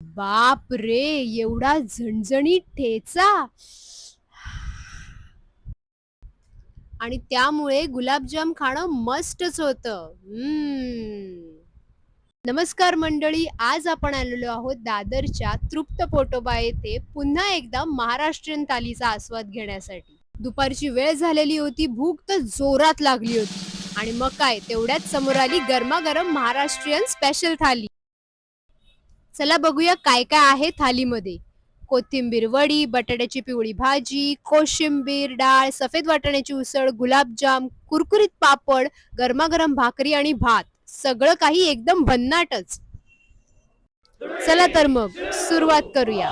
बाप रे! एवढा झणझणीत ठेचा आणि त्यामुळे गुलाबजाम खाणं मस्टच होतं. नमस्कार मंडळी, आज आपण आलेलो आहोत दादरच्या तृप्त पोटोबा येथे पुन्हा एकदा महाराष्ट्रीयन थालीचा आस्वाद घेण्यासाठी. दुपारची वेळ झालेली होती, भूक तर जोरात लागली होती आणि मग काय तेवढ्यात समोर आली गरमागरम महाराष्ट्रीयन स्पेशल थाली. चला बघूया काय काय आहे थालीमध्ये. कोथिंबीर वडी, बटाट्याची पिवळी भाजी, कोशिंबीर डाळ, सफेद वाटाण्याची उसळ, गुलाबजाम, कुरकुरीत पापड, गरमागरम भाकरी आणि भात. सगळं काही एकदम भन्नाटच. चला तर मग सुरुवात करूया.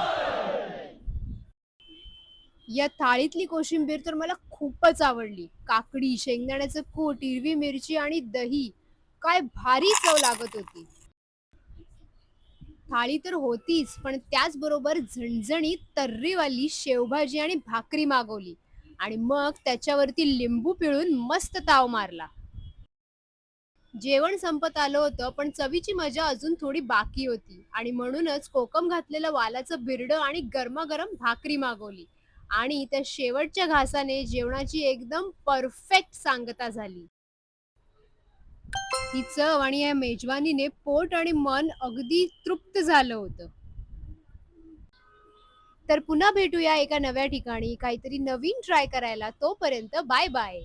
या थाळीतली कोशिंबीर तर मला खूपच आवडली. काकडी, शेंगदाण्याचं कूट, हिरवी मिरची आणि दही. काय भारी चव लागत होती. थाळी तर होतीच, पण त्याचबरोबर झणझणीत तर्रीवाली शेवभाजी आणि भाकरी मागवली आणि मग त्याच्यावरती लिंबू पिळून मस्त ताव मारला. जेवण संपत आलं होतं, पण चवीची मजा अजून थोडी बाकी होती आणि म्हणूनच कोकम घातलेलं वालाचं बिरडं आणि गरमागरम भाकरी मागवली आणि त्या शेवटच्या घासाने जेवणाची एकदम परफेक्ट सांगता झाली. ही चव आणि या मेजवानीने पोट आणि मन अगदी तृप्त झालं होतं. तर पुन्हा भेटूया एका नव्या ठिकाणी काहीतरी नवीन ट्राय करायला. तोपर्यंत बाय बाय.